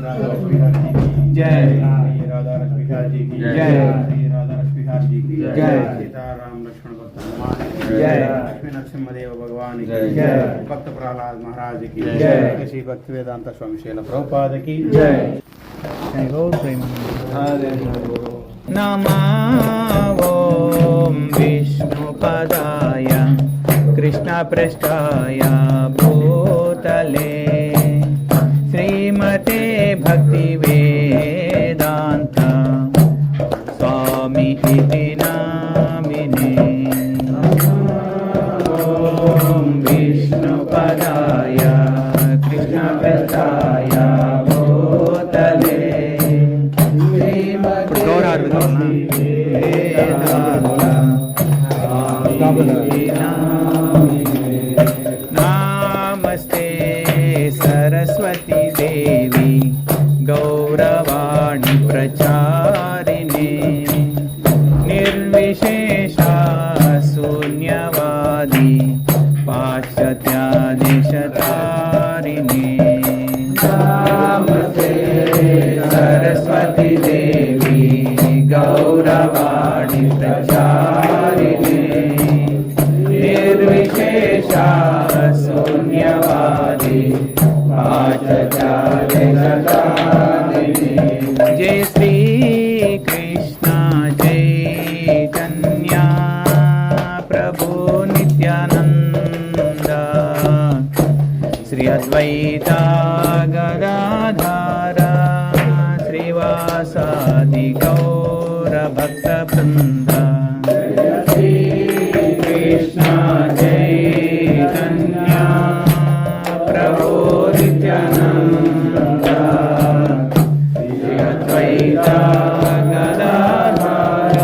जय राधा रस बिहार जी की जय राधा रस बिहार जी की जय सीताराम लक्ष्मण भक्त हनुमान जय लक्ष्मी नरसिंहदेव भगवान की जय भक्त प्रहलाद महाराज की जय श्री भक्ति वेदांत स्वामी श्रील प्रभुपाद की जय नमो विष्णुपदाय कृष्णपृष्ठाय भूतले श्रीमते भक्तिवेदान्त स्वामी इति नामिने विष्णुपदाय कृष्णपृष्ठाय भूतले नमस्ते सरस्वती देवी गौरवाणी प्रचारिणे निर्विशेषा शून्यवादी पाश्चात्यादेशतारिणे नमस्ते सरस्वती देवी गौरवाणी प्रचारिणे निर्विशेषा शून्यवादी पाश्चात्यादेशतारिणे जय श्री कृष्ण चैतन्य प्रभु नित्यानंद श्री अद्वैता गदाधर श्रीवासादि गौर भक्त वृंद श्री कृष्ण चैतन्य प्रभु नित्यानंद श्री अद्वैता गदाधर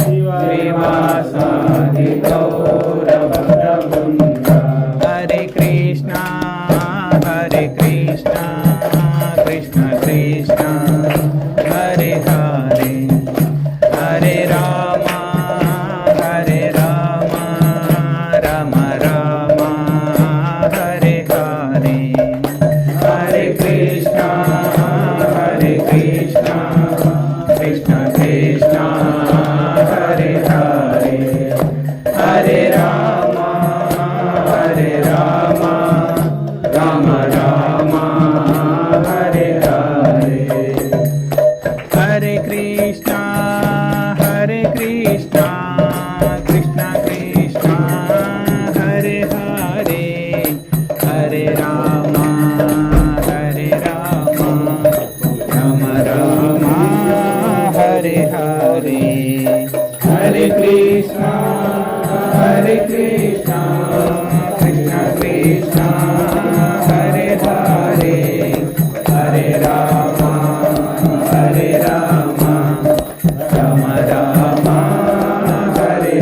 श्रीवासादि गौर भक्त वृंद हरे कृष्ण कृष्ण कृष्ण हरे हरे हरे राम राम राम हरे हरे हरे कृष्ण कृष्ण कृष्ण हरे हरे हरे राम राम राम हरे हरे हरे कृष्ण कृष्ण कृष्ण हरे हरे हरे राम राम राम हरे हरे हरे कृष्ण कृष्ण कृष्ण हरे हरे हरे राम राम राम हरे हरे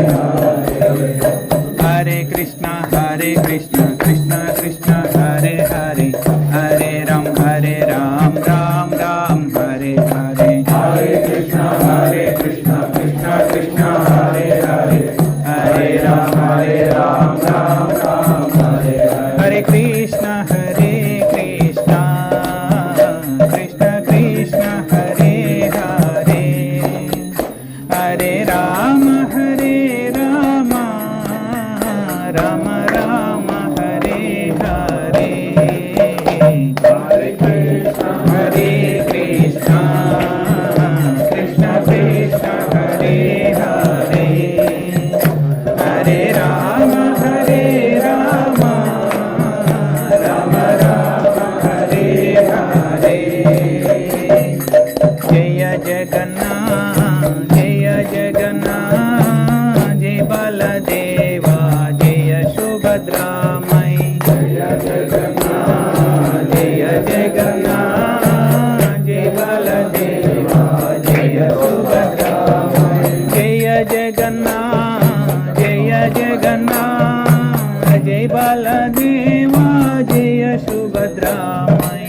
हरे कृष्ण कृष्ण कृष्ण हरे हरे हरे राम राम राम हरे हरे हरे कृष्ण कृष्ण कृष्ण हरे हरे हरे राम राम हरे हरे कृष्ण कृष्ण कृष्ण हरे हरे हरे राम राम राम हरे हरे हरे कृष्ण कृष्ण कृष्ण हरे हरे हरे राम राम हरे हरे जय जगन्नाथ जय बलदेवा जय सुभद्रा मई जय जगन्नाथ जय बलदेवा जय सुभद्रा जय जगन्नाथ जय बलदेवा जय सुभद्रा मई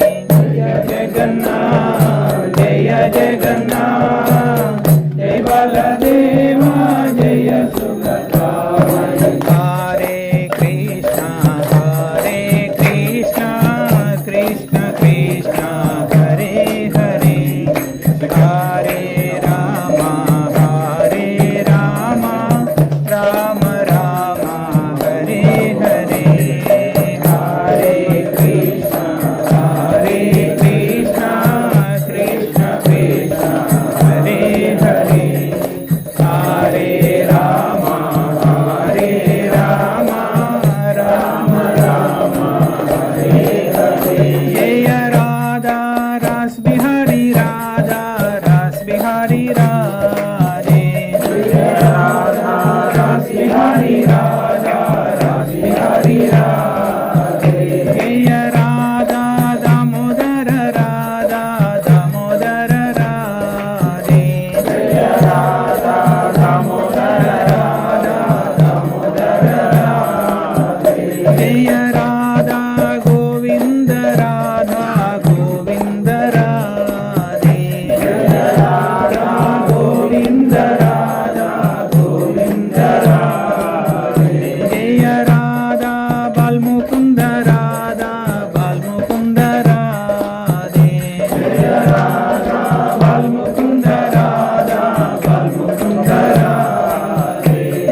जय जगन्नाथ जय बलदेवा जय सुभद्रा हरे कृष्ण कृष्ण कृष्ण हरे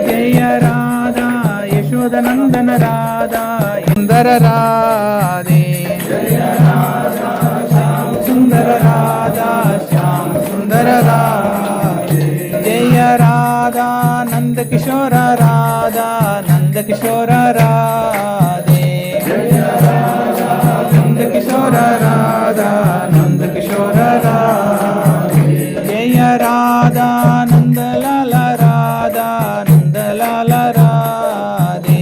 जय राधा यशोदनंदन राधा इंदर राधे सुंदर राधा श्याम सुंदर राधे जय राधा नंद किशोर राधा नंद किशोर राधे नंद किशोर राधा नंद किशोर राधे जय राधा नंद लाल राधा नंद लाल राधे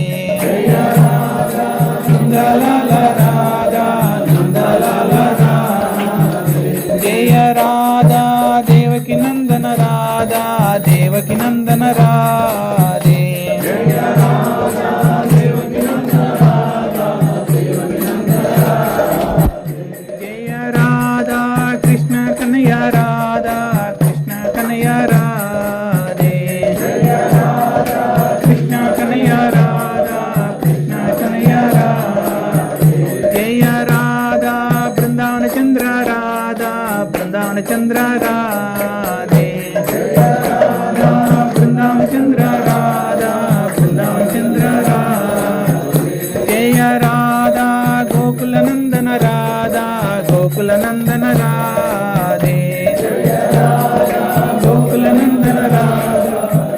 नंद लाल राधा नंद लाल राधे जय राधा देवकी नंदन राधा देवकी नंदन राधे जय राधा देवकी नंदन राधा देवकी नंदन राधे जय राधा कृष्ण कन्हैया राधा कृष्ण कन्हैया राधे जय राधा कृष्ण कन्हैया राधा कृष्ण कन्हैया राधे जय राधा वृंदावन चंद्र राधा वृंदावन चंद्र राधे जय राधा वृंदावन चंद्र राधा वृंदावन चंद्र राधे जय राधा गोकुल नंदन राधा गोकुल नंदन राधे जय राधा गोकुल नंदन राधा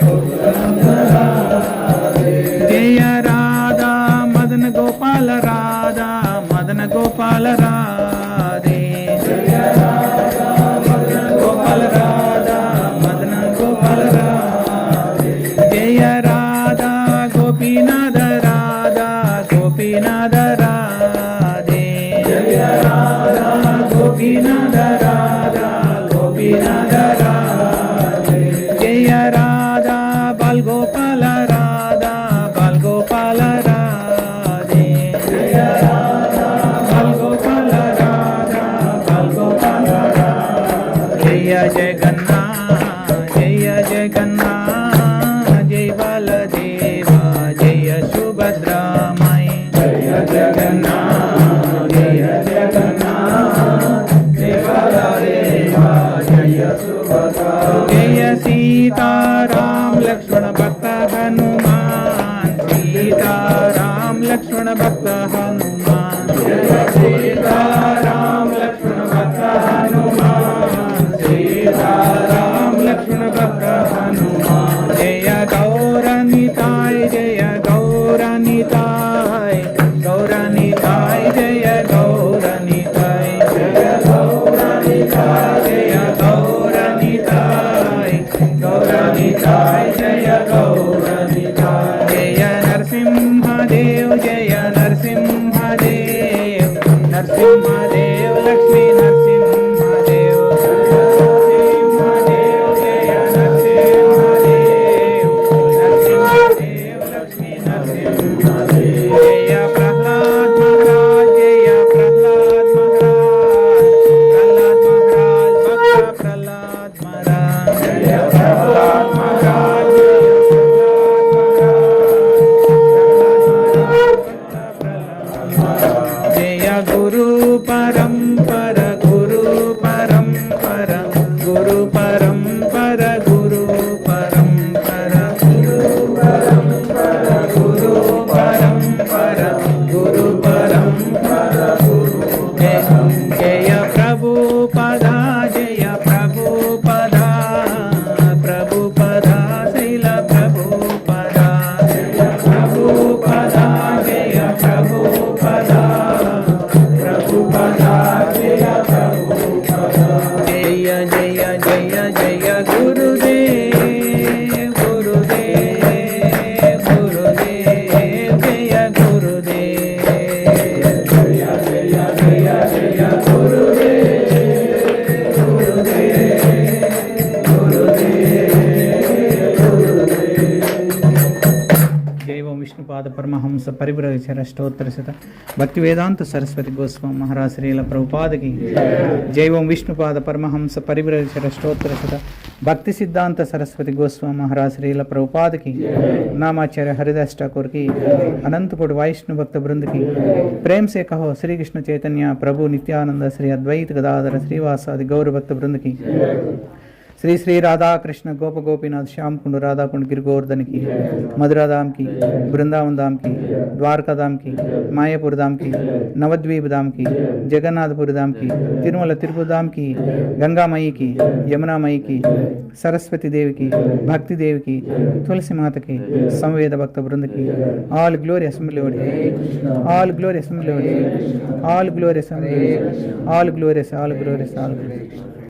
गोकुल नंदन राधे जय राधा मदन गोपाल राधा मदन गोपाल राधे जय राधा मदन गोपाल राधा मदन गोपाल राधे जय राधा गोपीनाथ राधा गोपीनाथ राधे जय राधा गोपीनाथ राधा गोपीनाथ राधे जय राधा बाल गोपाल राधा बाल गोपाल राधे जय राधा बाल गोपाल राधा बाल गोपाल राधे जय जगन्नाथ जय जगन्नाथ जय बलदेवा जय सुभद्रा माई जय जगन्नाथ जय जगन्नाथ जय बलदेवा जय सुभद्रा जय सीताराम लक्ष्मण भक्त हनुमान सीताराम लक्ष्मण भक्त हनुमान जय सीताराम लक्ष्मण भक्त हनुमान सीताराम लक्ष्मण भक्त हनुमान जय गौरनिताय जय गौरनिताय गौरनिताय जय गौरनिताय जय गौरनिताय जय गौरनिताय गौरनिताय जय गौरनिताय जय नरसिंहदेव जय नरसिंहदेव नरसिंहदेव लक्ष्मी नरसिंहदेव नरसिंहदेव जय नरसिंहदेव नरसिंहदेव लक्ष्मी नरसिंहदेव जय प्रह्लाद महाराज जय प्रह्लाद महाराज प्रह्लाद महाराज भक्त प्रह्लाद महाराज जय प्रह्लाद महाराज जय गुरु परंपर गुरु परंपर गुरु परंपर गुरु परंपर गुरु परंपर गुरु परंपर गुरु परंपर जय प्रभुपदा जय प्रभुपदा प्रभुपदा शैल प्रभुपदा जय प्रभुपदा जय प्रभुपदा प्रभुपदा जय प्रभुपदा जय जय जय जय गुरुदेव गुरुदेव गुरुदेव जय गुरुदेव जय जय जय जय गुरुदेव गुरुदेव गुरुदेव जय ओम विष्णुपाद परमहंस परिव्रजर अष्टोत्तर शत भक्ति वेदांत सरस्वती गोस्वामी महाराज श्रील प्रभुपाद की जय ओम विष्णुपाद परमहंस परिव्रजर अष्टोत्तर शत भक्ति सिद्धांत सरस्वती गोस्वामी महाराज श्रील प्रभुपाद की नामाचार्य हरिदास ठाकुर की अनंत कोटि वैष्णव भक्त वृंद की प्रेम से कहो श्री कृष्ण चैतन्य प्रभु नित्यानंद श्री अद्वैत गदाधर श्रीवासादि गौर भक्त वृंद की श्री श्री राधा कृष्ण गोप गोपीनाथ श्याम कुंड राधा कुंड गिर गोवर्धन की, मधुरा धाम की, वृंदावन धाम की, द्वारका धाम की, मायापुर धाम की, नवद्वीप धाम की, जगन्नाथपुर धाम की, तिरुमला तिरुपति धाम की, गंगा मई की, यमुना मई की, सरस्वती देवी की, भक्ति देवी की, तुलसी माता की, संवेद भक्त वृंद की, all glorious Lord, all glorious Lord, all glorious, all glorious, all glorious, all glorious.